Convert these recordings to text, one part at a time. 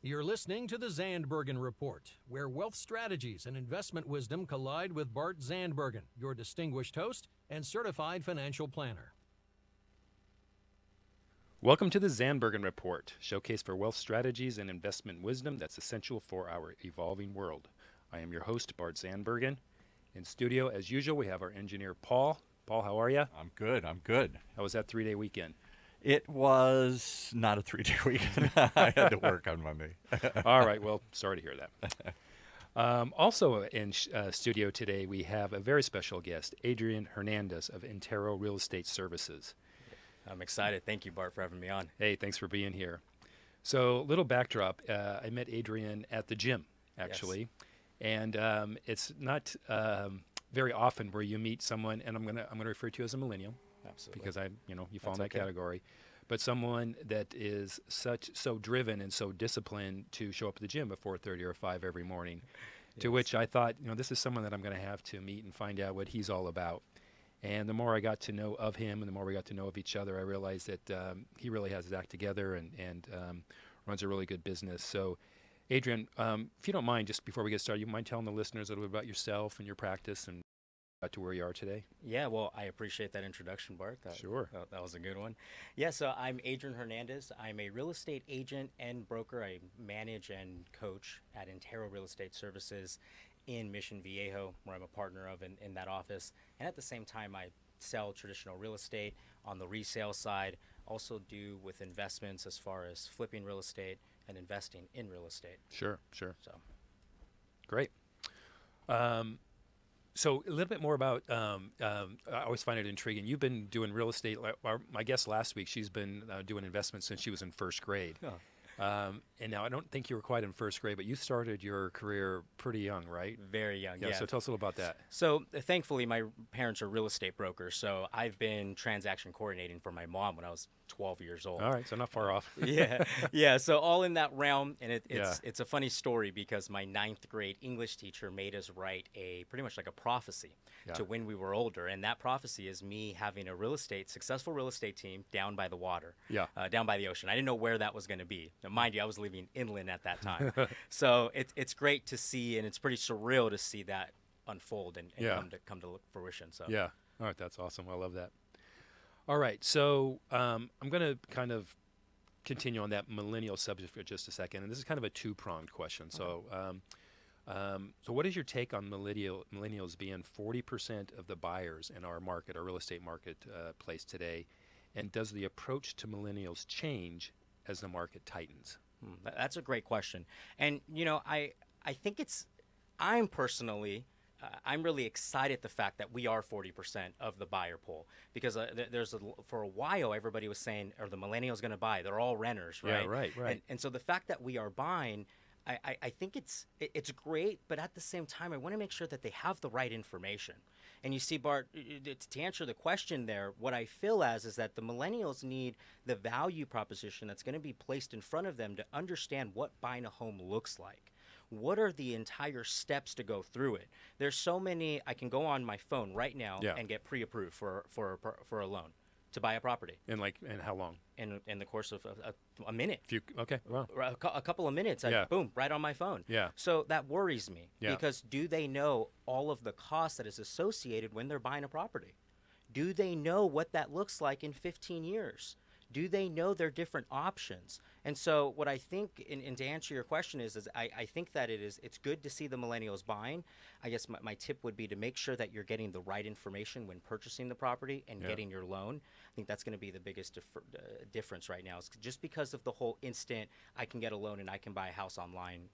You're listening to the Zandbergen Report, where wealth strategies and investment wisdom collide with Bart Zandbergen, your distinguished host and certified financial planner. Welcome to the Zandbergen Report, showcase for wealth strategies and investment wisdom that's essential for our evolving world. I am your host, Bart Zandbergen. In studio, as usual, we have our engineer, Paul. Paul, how are you? I'm good. How was that 3-day weekend? It was not a 3-day weekend. I had to work on Monday. All right. Well, sorry to hear that. Also in studio today, we have a very special guest, Adrian Hernandez of Intero Real Estate Services. I'm excited. Thank you, Bart, for having me on. Hey, thanks for being here. So, little backdrop. I met Adrian at the gym, actually. Yes. And it's not very often where you meet someone, and I'm gonna refer to you as a millennial. Absolutely. Because you fall in that okay. category, but someone that is so driven and so disciplined to show up at the gym at 4:30 or 5 every morning. Yes. To which I thought, this is someone that I'm going to have to meet and find out what he's all about. And the more I got to know of him, and the more we got to know of each other, I realized that he really has his act together and runs a really good business. So, Adrian, if you don't mind, just before we get started, you mind telling the listeners a little bit about yourself and your practice and to where you are today? Yeah, well, I appreciate that introduction, Bart. Sure. That was a good one. Yeah, so I'm Adrian Hernandez. I'm a real estate agent and broker. I manage and coach at Intero Real Estate Services in Mission Viejo, where I'm a partner of in that office. And at the same time, I sell traditional real estate on the resale side, also do with investments as far as flipping real estate and investing in real estate. Sure. So, great. So a little bit more about, I always find it intriguing. You've been doing real estate. My guest last week, she's been doing investments since she was in first grade. Oh. And now I don't think you were quite in first grade, but you started your career pretty young, right? Very young, yeah. So tell us a little about that. So thankfully, my parents are real estate brokers, so I've been transaction coordinating for my mom when I was 12 years old. All right, so not far off. Yeah. So all in that realm, and it's a funny story because my 9th grade English teacher made us write pretty much like a prophecy to when we were older, and that prophecy is me having a successful real estate team down by the water, down by the ocean. I didn't know where that was going to be. Now, mind you, I was living inland at that time, so it's great to see, and it's pretty surreal to see that unfold and come to fruition. So all right, that's awesome. I love that. All right, so I'm going to kind of continue on that millennial subject for just a second, and this is kind of a two-pronged question. Okay. So what is your take on millennials being 40% of the buyers in our market, our real estate marketplace today, and does the approach to millennials change as the market tightens? That's a great question, and I think I'm personally. I'm really excited the fact that we are 40% of the buyer pool because for a while everybody was saying, are the millennials going to buy? They're all renters, right? Yeah, right. And so the fact that we are buying, I think it's great, but at the same time, I want to make sure that they have the right information. And you see, Bart, to answer the question there, what I feel is that the millennials need the value proposition that's going to be placed in front of them to understand what buying a home looks like. What are the entire steps to go through it? There's so many. I can go on my phone right now and get pre-approved for a loan to buy a property. And how long? In the course of a minute. Okay. Wow. A couple of minutes. Boom, right on my phone. Yeah. So that worries me because do they know all of the costs that is associated when they're buying a property? Do they know what that looks like in 15 years? Do they know their different options? And so what I think, and to answer your question is I think that it's good to see the millennials buying. I guess my tip would be to make sure that you're getting the right information when purchasing the property and getting your loan. I think that's going to be the biggest difference right now. Is just because of the whole instant, I can get a loan and I can buy a house online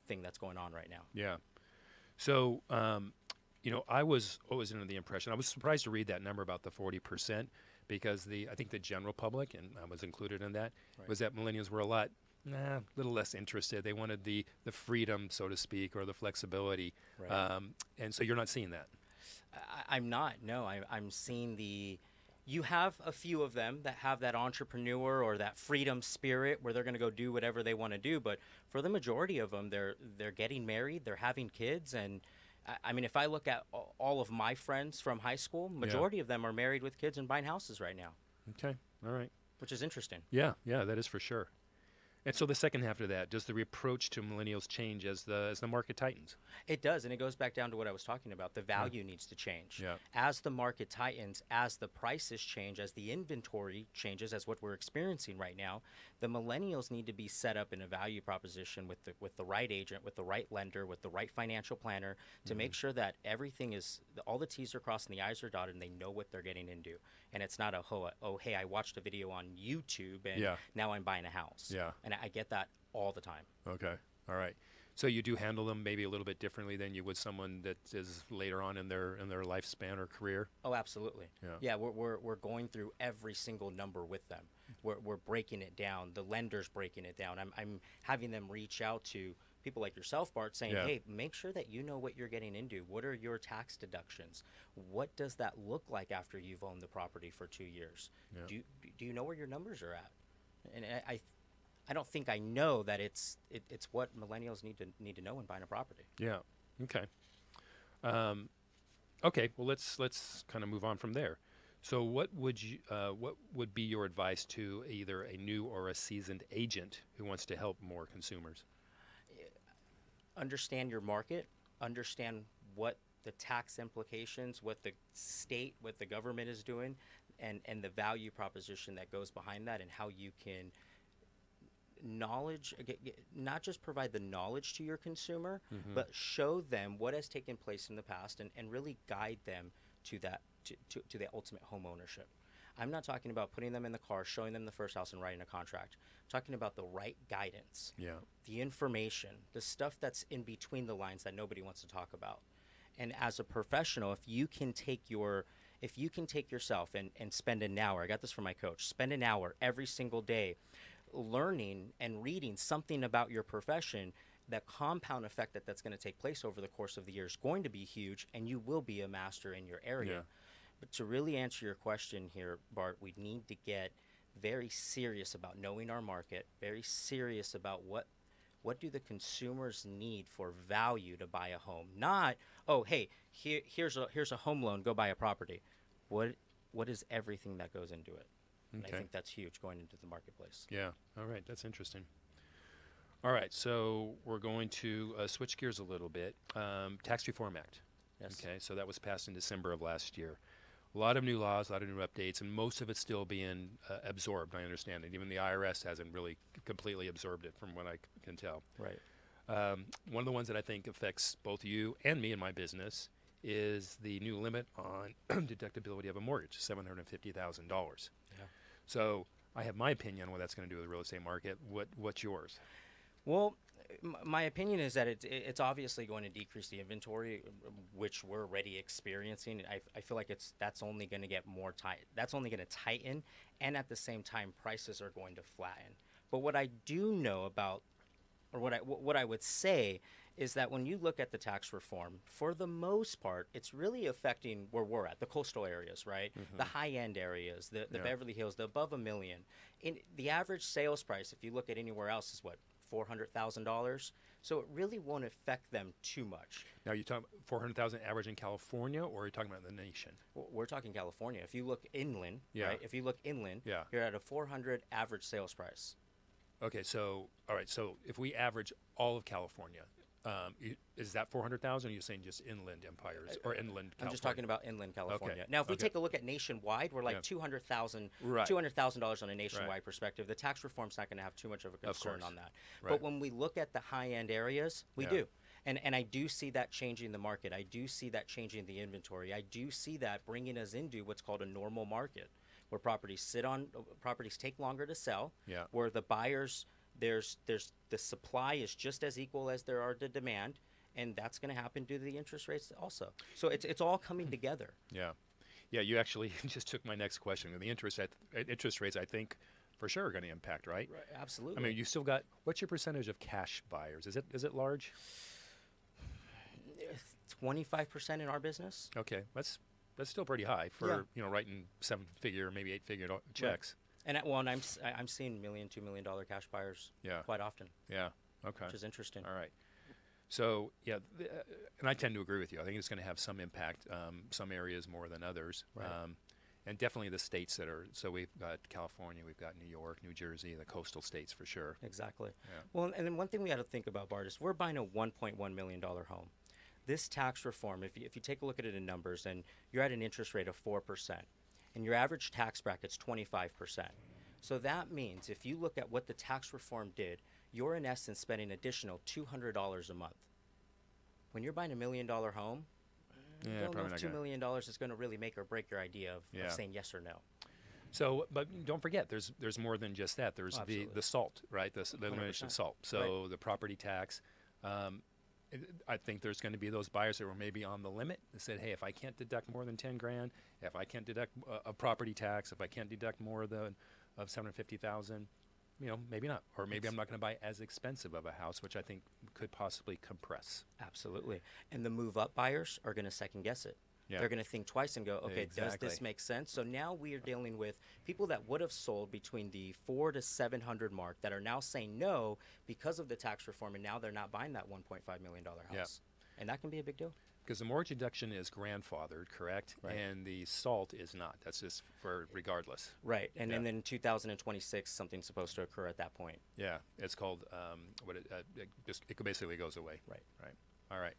thing that's going on right now. Yeah. So, I was always under the impression, I was surprised to read that number about the 40%. Because I think the general public, and I was included in that, was that millennials were a little less interested. They wanted the freedom, so to speak, or the flexibility. Right. And so you're not seeing that. I'm not. No, I'm seeing you have a few of them that have that entrepreneur or that freedom spirit where they're going to go do whatever they want to do. But for the majority of them, they're getting married, they're having kids, and I mean, if I look at all of my friends from high school, majority of them are married with kids and buying houses right now. Okay. All right. Which is interesting. Yeah, that is for sure. And so the second half of that, does the approach to millennials change as the market tightens? It does, and it goes back down to what I was talking about. The value needs to change. Yeah. As the market tightens, as the prices change, as the inventory changes, as what we're experiencing right now, the millennials need to be set up in a value proposition with the right agent, with the right lender, with the right financial planner to make sure that everything is, all the T's are crossed and the I's are dotted, and they know what they're getting into. And it's not oh, hey, I watched a video on YouTube and now I'm buying a house. Yeah. And I get that all the time. Okay. All right. So you do handle them maybe a little bit differently than you would someone that is later on in their lifespan or career? Oh, absolutely. Yeah. Yeah, we're going through every single number with them. We're breaking it down. The lender's breaking it down. I'm having them reach out to people like yourself, Bart, saying, hey, make sure that you know what you're getting into. What are your tax deductions? What does that look like after you've owned the property for 2 years? Yeah. Do you know where your numbers are at? And I don't think I know that it's what millennials need to know when buying a property. Yeah. Okay. Okay. Well, let's kind of move on from there. So, what would be your advice to either a new or a seasoned agent who wants to help more consumers? Understand your market. Understand what the tax implications, what the state, what the government is doing, and the value proposition that goes behind that, and how you can not just provide the knowledge to your consumer, but show them what has taken place in the past and really guide them to that to the ultimate home ownership. I'm not talking about putting them in the car, showing them the first house and writing a contract. I'm talking about the right guidance, the information, the stuff that's in between the lines that nobody wants to talk about. And as a professional, if you can take yourself and spend an hour, I got this from my coach, spend an hour every single day learning and reading something about your profession, that compound effect that's going to take place over the course of the year is going to be huge, and you will be a master in your area. Yeah. But to really answer your question here, Bart, we need to get very serious about knowing our market, very serious about what do the consumers need for value to buy a home. Not, oh, hey, here's a home loan, go buy a property. What is everything that goes into it? And I think that's huge going into the marketplace. Yeah. All right. That's interesting. All right. So we're going to switch gears a little bit. Tax Reform Act. Yes. Okay. So that was passed in December of last year. A lot of new laws, a lot of new updates, and most of it's still being absorbed. I understand it. Even the IRS hasn't really completely absorbed it, from what I can tell. Right. One of the ones that I think affects both you and me in my business is the new limit on deductibility of a mortgage, $750,000. Yeah. So I have my opinion on what that's going to do with the real estate market. What's yours? Well, my opinion is that it's obviously going to decrease the inventory, which we're already experiencing. I feel like that's only going to get more tight. That's only going to tighten, and at the same time, prices are going to flatten. But what I do know about, or what I would say, is that when you look at the tax reform, for the most part, it's really affecting where we're at, the coastal areas, right? Mm-hmm. The high-end areas, the Beverly Hills, the above $1 million. In the average sales price, if you look at anywhere else, is what, $400,000? So it really won't affect them too much. Now, you talking $400,000 average in California, or are you talking about the nation? Well, we're talking California. If you look inland, right? If you look inland, you're at a $400,000 average sales price. Okay, so all right, so if we average all of California, is that 400,000? Or are you saying just inland empires or inland? I'm just talking about inland California. Okay. Now, if we take a look at nationwide, we're like $200,000 on a nationwide perspective. The tax reform's not going to have too much of a concern on that. Right. But when we look at the high-end areas, we do. And I do see that changing the market. I do see that changing the inventory. I do see that bringing us into what's called a normal market, where properties take longer to sell, where the buyers, there's the supply is just as equal as there are the demand, and that's going to happen due to the interest rates also. So it's all coming together. Yeah, you actually just took my next question. The interest rates, I think, for sure are going to impact, right? Right, absolutely. I mean, you still got, what's your percentage of cash buyers? Is it large? 25% in our business. Okay, that's still pretty high for writing 7-figure, maybe 8-figure checks. Right. And I'm seeing $1 million, $2 million cash buyers quite often. Yeah. Okay. Which is interesting. All right. So and I tend to agree with you. I think it's going to have some impact. Some areas more than others. Right. And definitely the states that are, so we've got California, we've got New York, New Jersey, the coastal states for sure. Exactly. Yeah. Well, and then one thing we got to think about, Bart, is we're buying a $1.1 million home. This tax reform, if you take a look at it in numbers, and you're at an interest rate of 4%, and your average tax bracket's 25%. So that means if you look at what the tax reform did, you're in essence spending additional $200 a month. When you're buying $1 million home, Yeah, don't know probably if not $2 million is going to really make or break your idea of saying yes or no. So, but don't forget, there's more than just that. There's the salt, right? The elimination of salt. So the property tax. I think there's going to be those buyers that were maybe on the limit that said, hey, if I can't deduct more than 10 grand, if I can't deduct a property tax, if I can't deduct more than of 750,000, maybe not, or maybe I'm not going to buy as expensive of a house, which I think could possibly compress. Absolutely. And the move-up buyers are going to second-guess it. Yeah. They're going to think twice and go, okay, Exactly. does this make sense? So now we are dealing with people that would have sold between the 400 to 700 mark that are now saying no because of the tax reform, and now they're not buying that $1.5 million house. Yeah. And that can be a big deal. Because the mortgage deduction is grandfathered, correct? Right. And the SALT is not. That's just for regardless. Right. And then in 2026, something's supposed to occur at that point. Yeah. It's called, it basically goes away. Right. Right. All right.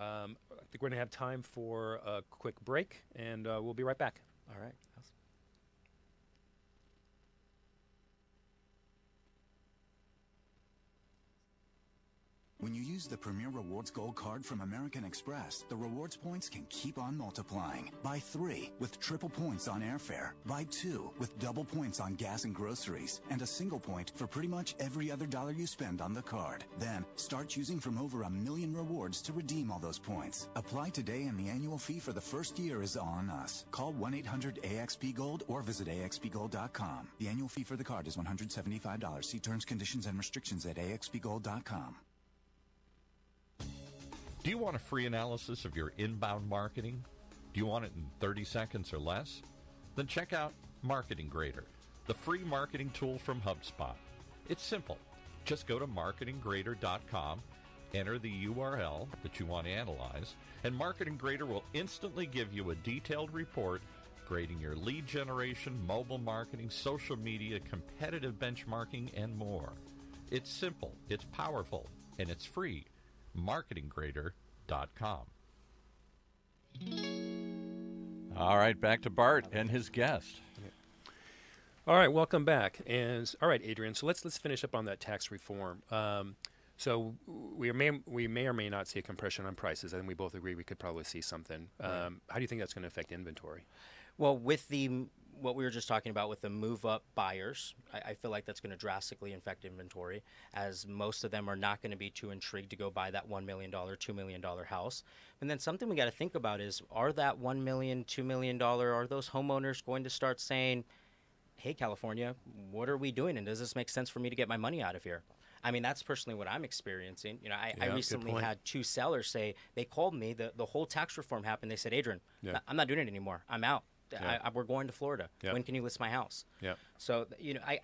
I think we're going to have time for a quick break, and we'll be right back. All right. When you use the Premier Rewards Gold Card from American Express, the rewards points can keep on multiplying. Buy 3 with triple points on airfare. Buy 2 with double points on gas and groceries. And a single point for pretty much every other dollar you spend on the card. Then, start choosing from over 1 million rewards to redeem all those points. Apply today and the annual fee for the first year is on us. Call 1-800-AXP-GOLD or visit AXPGold.com. The annual fee for the card is $175. See terms, conditions, and restrictions at AXPGold.com. Do you want a free analysis of your inbound marketing? Do you want it in 30 seconds or less? Then check out Marketing Grader, the free marketing tool from HubSpot. It's simple. Just go to marketinggrader.com, enter the URL that you want to analyze, and Marketing Grader will instantly give you a detailed report grading your lead generation, mobile marketing, social media, competitive benchmarking, and more. It's simple, it's powerful, and it's free. marketinggrader.com. All right, back to Bart and his guest. All right, welcome back. And all right, Adrian. So let's finish up on that tax reform. So we may or may not see a compression on prices, and we both agree we could probably see something. How do you think that's going to affect inventory? Well, with what we were just talking about with the move-up buyers, I feel like that's going to drastically affect inventory, as most of them are not going to be too intrigued to go buy that $1 million, $2 million house. And then something we got to think about is, are that $1 million, $2 million, are those homeowners going to start saying, hey, California, what are we doing? And does this make sense for me to get my money out of here? I mean, that's personally what I'm experiencing. I recently had 2 sellers say, they called me, the whole tax reform happened. They said, Adrian, I'm not doing it anymore. I'm out. We're going to Florida. When can you list my house? So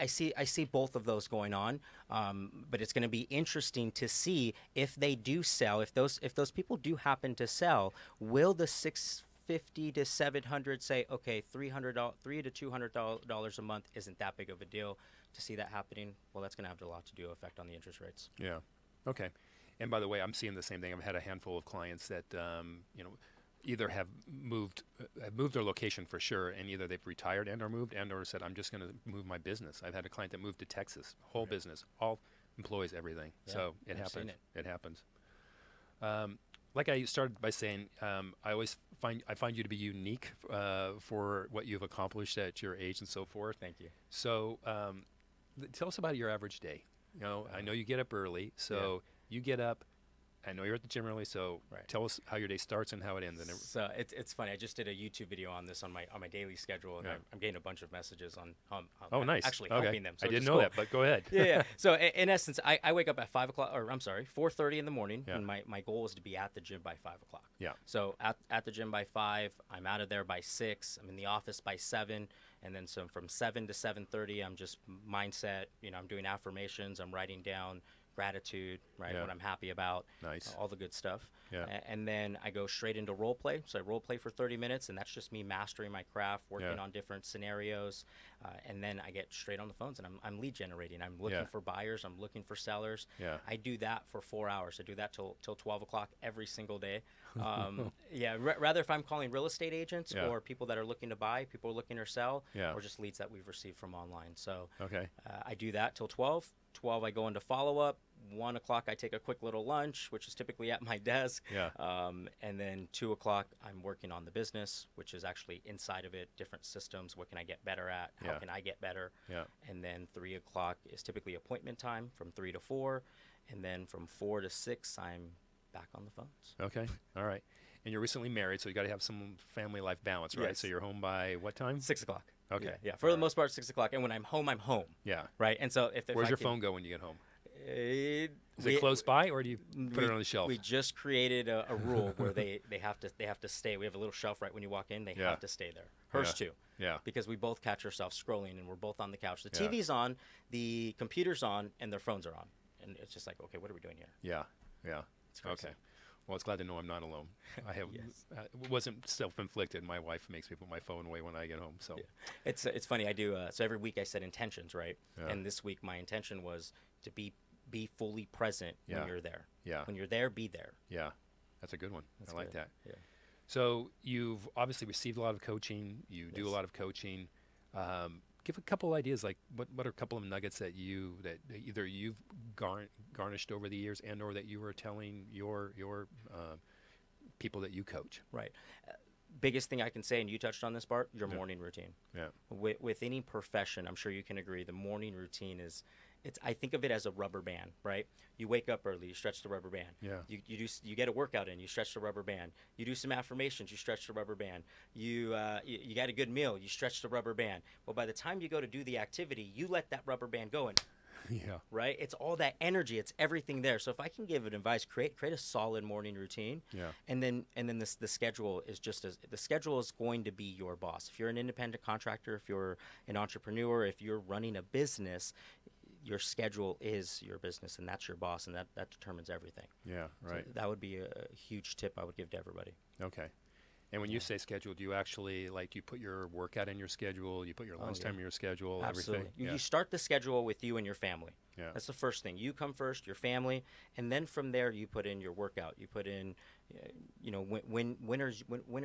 I see both of those going on, but it's going to be interesting to see if they do sell. If those people do happen to sell, will the $650 to $700 say, okay, $300 to $200 a month isn't that big of a deal? To see that happening, well, that's going to have a lot to do effect on the interest rates. Yeah. Okay. And by the way, I'm seeing the same thing. I've had a handful of clients that either have moved their location for sure, and either they've retired and or moved and or said, I'm just going to move my business. I've had a client that moved to Texas, whole business, all employees, everything. So it happens. It happens. Like I started by saying, I find you to be unique for what you've accomplished at your age and so forth. Thank you. So tell us about your average day. I know you get up early, so you get up. I know you're at the gym early, so tell us how your day starts and how it ends. So it's funny. I just did a YouTube video on this on my daily schedule, and I'm getting a bunch of messages on nice. Actually helping them. So I didn't know that, but go ahead. Yeah. So in essence, I wake up at 4:30 in the morning, and my goal is to be at the gym by 5 o'clock. Yeah. So at the gym by 5, I'm out of there by 6. I'm in the office by 7, and then so from 7 to 7:30, I'm just mindset. I'm doing affirmations. I'm writing down gratitude, right? Yeah. What I'm happy about, Nice. all the good stuff. Yeah. And then I go straight into role play. So I role play for 30 minutes, and that's just me mastering my craft, working on different scenarios. And then I get straight on the phones, and I'm lead generating. I'm looking for buyers. I'm looking for sellers. Yeah. I do that for 4 hours. I do that till 12 o'clock every single day. Rather if I'm calling real estate agents or people that are looking to buy, people are looking to sell, or just leads that we've received from online. So I do that till 12. 12 I go into follow-up. 1 o'clock I take a quick little lunch, which is typically at my desk. And then 2 o'clock I'm working on the business, which is actually inside of it, different systems. What can I get better at? How can I get better? And then 3 o'clock is typically appointment time from 3 to 4. And then from 4 to 6 I'm back on the phones. Okay. All right. And you're recently married, so you got to have some family life balance, right? Yes. So you're home by what time? 6 o'clock. Okay. Yeah. For the most part, 6 o'clock. And when I'm home, I'm home. Yeah. Right. And so if where's I your can, phone go when you get home? Is it close by, or do you put it on the shelf? We just created a rule where they have to stay. We have a little shelf right when you walk in. They have to stay there. Hers too. Yeah. Because we both catch ourselves scrolling, and we're both on the couch. The TV's on, the computer's on, and their phones are on. And it's just like, okay, what are we doing here? Yeah. Yeah. Okay. Well, it's glad to know I'm not alone. I have. It wasn't self-inflicted. My wife makes me put my phone away when I get home. So it's funny. I do. So every week I set intentions, right? And this week my intention was to be fully present when you're there. Yeah. When you're there, be there. Yeah. That's a good one. I like that. Yeah. So you've obviously received a lot of coaching. You do a lot of coaching. Give a couple ideas, like what are a couple of nuggets that either you've garnished over the years and or that you were telling your people that you coach. Right. Biggest thing I can say, and you touched on this, Bart, your morning routine. Yeah. With any profession, I'm sure you can agree, the morning routine is, I think of it as a rubber band, right? You wake up early, you stretch the rubber band. Yeah. You get a workout in, you stretch the rubber band. You do some affirmations, you stretch the rubber band. You got a good meal, you stretch the rubber band. Well, by the time you go to do the activity, you let that rubber band go and right? It's all that energy, it's everything there. So if I can give advice, create a solid morning routine. Yeah. And then the schedule is the schedule is going to be your boss. If you're an independent contractor, if you're an entrepreneur, if you're running a business, your schedule is your business, and that's your boss, and that determines everything. Yeah, right. So that would be a huge tip I would give to everybody. Okay. And when you say schedule, do you actually, do you put your workout in your schedule? You put your lunchtime in your schedule? Absolutely. Everything? You start the schedule with you and your family. Yeah. That's the first thing. You come first, your family, and then from there you put in your workout. You put in, when are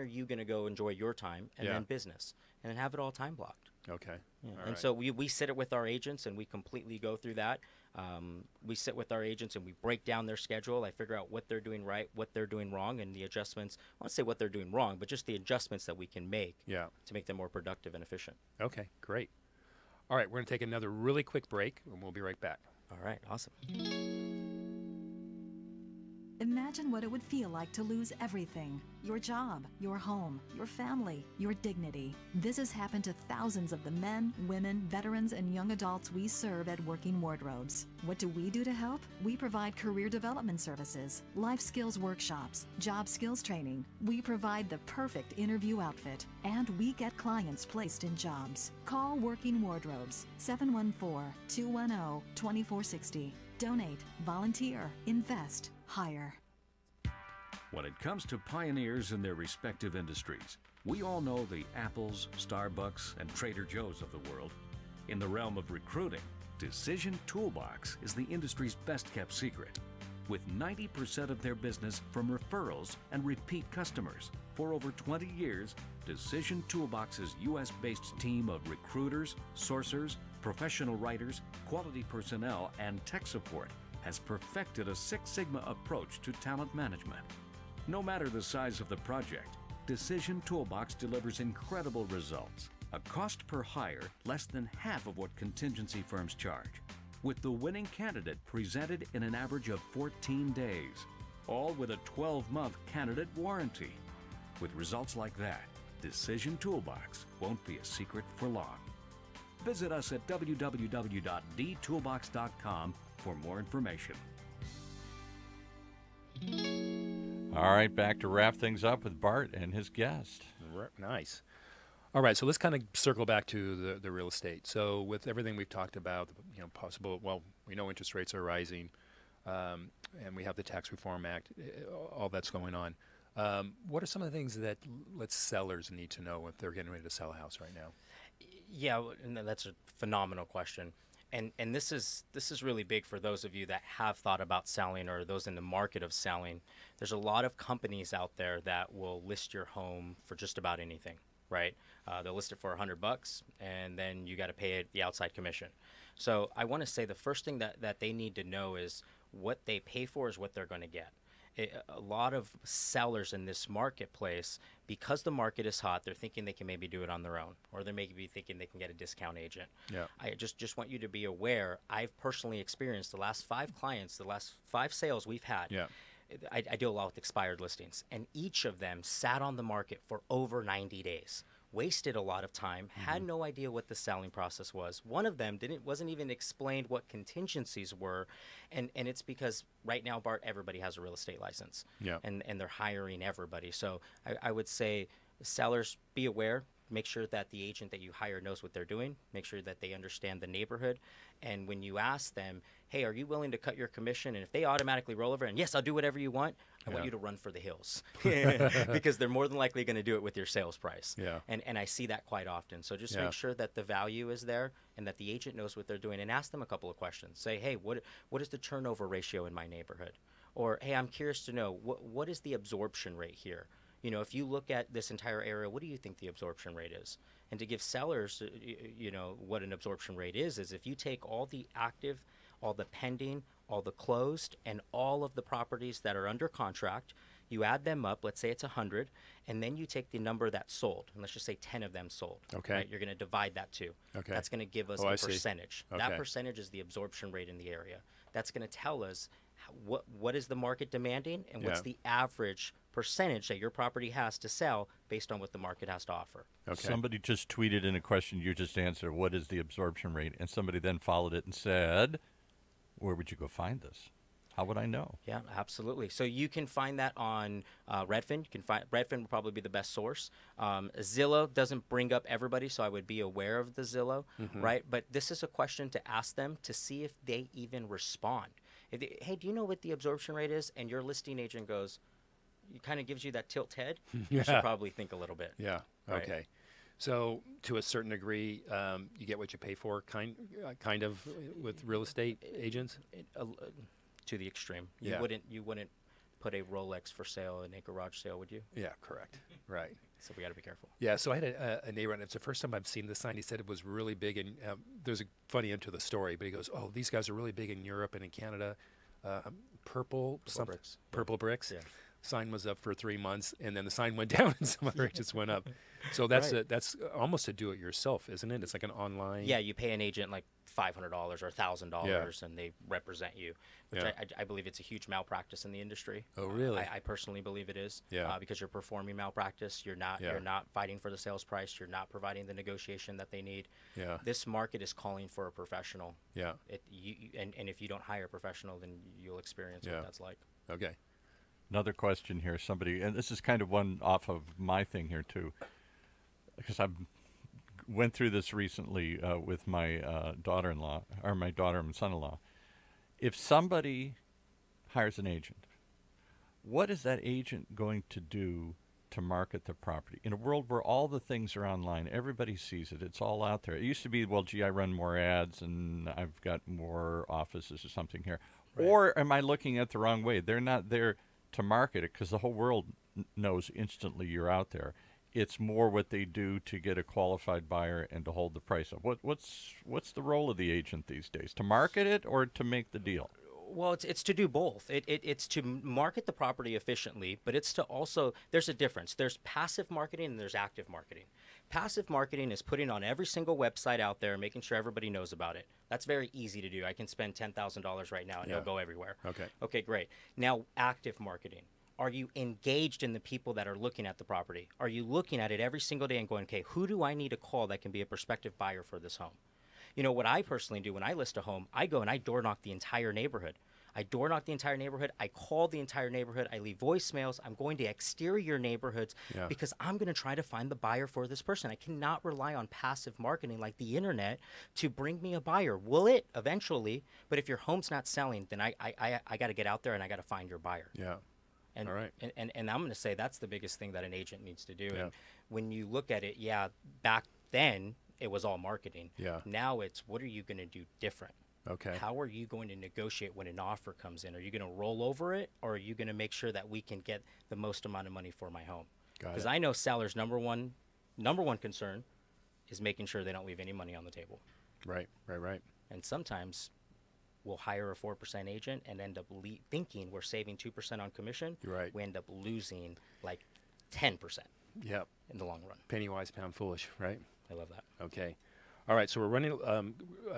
you going to go enjoy your time, and then business, and then have it all time blocked. Okay. Yeah. All And right. so we sit it with our agents, and we completely go through that. We sit with our agents, and we break down their schedule. I figure out what they're doing right, what they're doing wrong, and the adjustments. I won't say what they're doing wrong, but just the adjustments that we can make to make them more productive and efficient. Okay, great. All right, we're going to take another really quick break, and we'll be right back. All right, awesome. Imagine what it would feel like to lose everything. Your job, your home, your family, your dignity. This has happened to thousands of the men, women, veterans, and young adults we serve at Working Wardrobes. What do we do to help? We provide career development services, life skills workshops, job skills training. We provide the perfect interview outfit, and we get clients placed in jobs. Call Working Wardrobes, 714-210-2460. Donate, volunteer, invest, hire. When it comes to pioneers in their respective industries, we all know the Apples, Starbucks, and Trader Joe's of the world. In the realm of recruiting, Decision Toolbox is the industry's best-kept secret, with 90% of their business from referrals and repeat customers. For over 20 years, Decision Toolbox's U.S.-based team of recruiters, sourcers, professional writers, quality personnel, and tech support has perfected a Six Sigma approach to talent management. No matter the size of the project, Decision Toolbox delivers incredible results. A cost per hire less than half of what contingency firms charge, with the winning candidate presented in an average of 14 days, all with a 12-month candidate warranty. With results like that, Decision Toolbox won't be a secret for long. Visit us at www.dtoolbox.com for more information. All right, back to wrap things up with Bart and his guest. Nice. All right, so let's kind of circle back to the real estate. So with everything we've talked about, possible, we know interest rates are rising. and we have the Tax Reform Act, all that's going on. What are some of the things that sellers need to know if they're getting ready to sell a house right now? Yeah, and that's a phenomenal question. And this is really big for those of you that have thought about selling or those in the market of selling. There's a lot of companies out there that will list your home for just about anything, right? They'll list it for $100, and then you got to pay the outside commission. So I want to say the first thing that they need to know is what they pay for is what they're going to get. A lot of sellers in this marketplace, because the market is hot, they're thinking they can maybe do it on their own, or they're maybe thinking they can get a discount agent. Yeah. I just want you to be aware. I've personally experienced the last 5 clients, the last 5 sales we've had. Yeah. I deal a lot with expired listings, and each of them sat on the market for over 90 days. Wasted a lot of time, had no idea what the selling process was. One of them wasn't even explained what contingencies were, and it's because right now, Bart, everybody has a real estate license, and they're hiring everybody. So I would say sellers, be aware. Make sure that the agent that you hire knows what they're doing. Make sure that they understand the neighborhood. And when you ask them, hey, are you willing to cut your commission? And if they automatically roll over and, yes, I'll do whatever you want, I want you to run for the hills because they're more than likely going to do it with your sales price. Yeah. And I see that quite often. So just make sure that the value is there and that the agent knows what they're doing, and ask them a couple of questions. Say, hey, what is the turnover ratio in my neighborhood? Or, hey, I'm curious to know, what is the absorption rate here? You know, if you look at this entire area, what do you think the absorption rate is? And to give sellers, you know, what an absorption rate is if you take all the active, all the pending, all the closed, and all of the properties that are under contract, you add them up, let's say it's 100, and then you take the number that sold, and let's just say 10 of them sold. Okay. Right? You're going to divide that too. Okay. That's going to give us I a see. percentage. Okay. That percentage is the absorption rate in the area. That's going to tell us what is the market demanding and what's the average percentage that your property has to sell based on what the market has to offer. Okay. Somebody just tweeted in a question you just answered, what is the absorption rate? And somebody then followed it and said, where would you go find this? How would I know? Yeah, absolutely. So you can find that on Redfin. You can find Redfin would probably be the best source. Zillow doesn't bring up everybody, so I would be aware of the Zillow, right? But this is a question to ask them to see if they even respond. If they, hey, do you know what the absorption rate is? And your listing agent goes, it kind of gives you that tilt head. You should probably think a little bit. Yeah. Right? Okay. So to a certain degree, you get what you pay for, kind of, with real estate agents. To the extreme. Yeah. You wouldn't put a Rolex for sale in a garage sale, would you? Yeah. Correct. Right. So we got to be careful. Yeah, so I had a neighbor, and it's the first time I've seen this sign. He said it was really big, and there's a funny end to the story, but he goes, oh, these guys are really big in Europe and in Canada. Purple bricks. Purple bricks. Yeah. Sign was up for 3 months, and then the sign went down, and some other agents went up. So that's that's almost a do-it-yourself, isn't it? It's like an online. Yeah, you pay an agent like $500 or $1,000, and they represent you. Which I believe it's a huge malpractice in the industry. Oh, really? I personally believe it is. Yeah. Because you're performing malpractice. You're not fighting for the sales price. You're not providing the negotiation that they need. Yeah. This market is calling for a professional. Yeah. Mm-hmm. If you don't hire a professional, then you'll experience what that's like. Okay. Another question here, somebody, and this is kind of one off of my thing here too, because I went through this recently with my daughter-in-law, or my daughter and son-in-law. If somebody hires an agent, what is that agent going to do to market the property? In a world where all the things are online, everybody sees it, it's all out there. It used to be, well, gee, I run more ads and I've got more offices or something here. Right. Or am I looking at the wrong way? They're not there to market it because the whole world knows instantly you're out there. It's more what they do to get a qualified buyer and to hold the price up. What's the role of the agent these days? To market it or to make the deal? Well, it's to do both. It's to market the property efficiently, but it's to also, there's a difference. There's passive marketing and there's active marketing. Passive marketing is putting on every single website out there, making sure everybody knows about it. That's very easy to do. I can spend $10,000 right now and it'll go everywhere. Okay. Okay, great. Now, active marketing. Are you engaged in the people that are looking at the property? Are you looking at it every single day and going, okay, who do I need to call that can be a prospective buyer for this home? You know, what I personally do when I list a home, I go and I door knock the entire neighborhood. I door knock the entire neighborhood. I call the entire neighborhood. I leave voicemails. I'm going to exterior neighborhoods because I'm going to try to find the buyer for this person. I cannot rely on passive marketing like the internet to bring me a buyer. Will it eventually? But if your home's not selling, then I got to get out there and I got to find your buyer. Yeah. And, all right. And I'm going to say that's the biggest thing that an agent needs to do. Yeah. And when you look at it, back then it was all marketing. Yeah. Now it's what are you going to do different? Okay. How are you going to negotiate when an offer comes in? Are you going to roll over it, or are you going to make sure that we can get the most amount of money for my home? Because I know sellers' number one concern is making sure they don't leave any money on the table. Right. And sometimes we'll hire a 4% agent and end up thinking we're saving 2% on commission. You're right. We end up losing like 10%. Yep. In the long run. Penny wise, pound foolish, right? I love that. Okay. All right, so we're running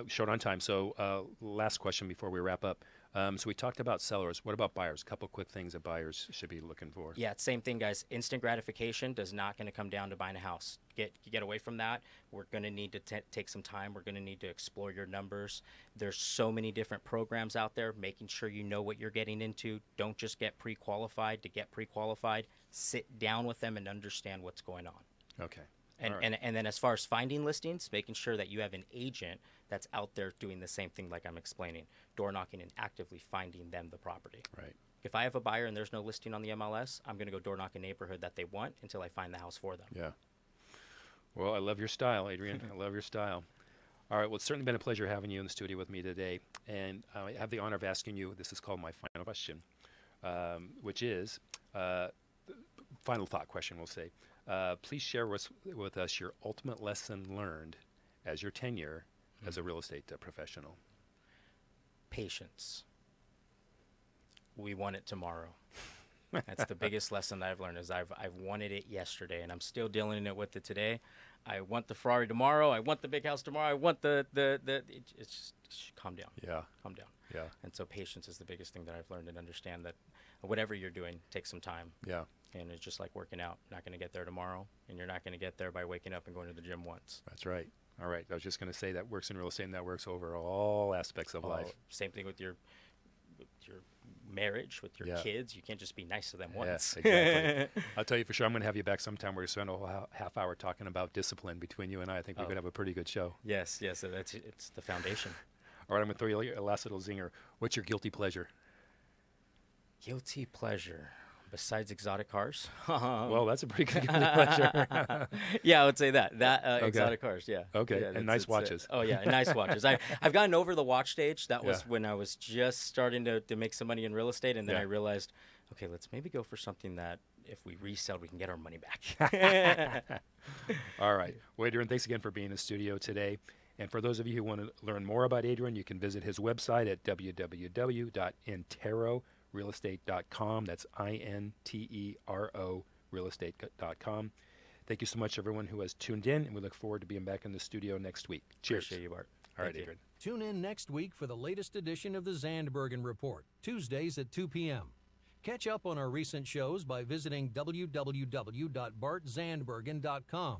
short on time. So last question before we wrap up. So we talked about sellers. What about buyers? A couple quick things that buyers should be looking for. Yeah, same thing, guys. Instant gratification does not going to come down to buying a house. Get away from that. We're going to need to take some time. We're going to need to explore your numbers. There's so many different programs out there. Making sure you know what you're getting into. Don't just get pre-qualified to get pre-qualified. Sit down with them and understand what's going on. Okay. And then as far as finding listings, making sure that you have an agent that's out there doing the same thing like I'm explaining, door knocking and actively finding them the property. Right. If I have a buyer and there's no listing on the MLS, I'm going to go door knock a neighborhood that they want until I find the house for them. Yeah. Well, I love your style, Adrian. I love your style. All right. Well, it's certainly been a pleasure having you in the studio with me today. And I have the honor of asking you, this is called my final question, which is final thought question, we'll say. Please share with us your ultimate lesson learned as your tenure as a real estate professional. Patience. We want it tomorrow. That's the biggest lesson that I've learned is I've wanted it yesterday, and I'm still dealing with it today. I want the Ferrari tomorrow. I want the big house tomorrow. I want it's just calm down. Yeah. Calm down. Yeah. And so patience is the biggest thing that I've learned, and understand that whatever you're doing takes some time. Yeah. And it's just like working out. Not going to get there tomorrow, and you're not going to get there by waking up and going to the gym once. That's right. All right. I was just going to say that works in real estate, and that works over all aspects of life. Same thing with your marriage, with your kids. You can't just be nice to them once. Yes, exactly. I'll tell you for sure, I'm going to have you back sometime where we spend a whole half hour talking about discipline between you and I. I think we're going to have a pretty good show. Yes. It's the foundation. All right. I'm going to throw you a last little zinger. What's your guilty pleasure? Guilty pleasure. Besides exotic cars? Well, that's a pretty good pleasure. Yeah, I would say that. Okay. Exotic cars, yeah. Okay, yeah, and nice watches. Nice watches. I've gotten over the watch stage. That was when I was just starting to make some money in real estate, and then I realized, okay, let's maybe go for something that if we resell, we can get our money back. All right. Well, Adrian, thanks again for being in the studio today. And for those of you who want to learn more about Adrian, you can visit his website at www.interorealestate.com. That's INTERO realestate.com. Thank you so much, everyone who has tuned in, and we look forward to being back in the studio next week. Cheers. Appreciate you, Bart. All right, Adrian. Tune in next week for the latest edition of the Zandbergen Report, Tuesdays at 2 p.m. Catch up on our recent shows by visiting www.bartzandbergen.com.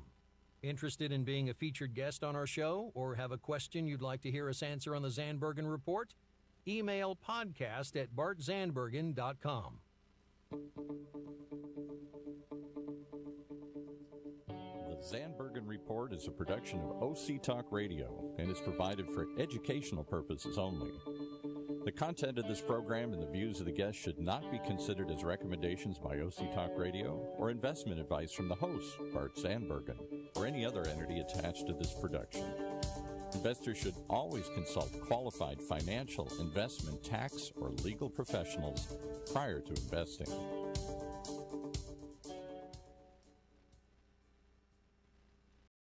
Interested in being a featured guest on our show, or have a question you'd like to hear us answer on the Zandbergen Report? Email podcast@bartzandbergen.com. The Zandbergen Report is a production of OC Talk Radio and is provided for educational purposes only. The content of this program and the views of the guests should not be considered as recommendations by OC Talk Radio or investment advice from the host, Bart Zandbergen, or any other entity attached to this production. Investors should always consult qualified financial, investment, tax, or legal professionals prior to investing.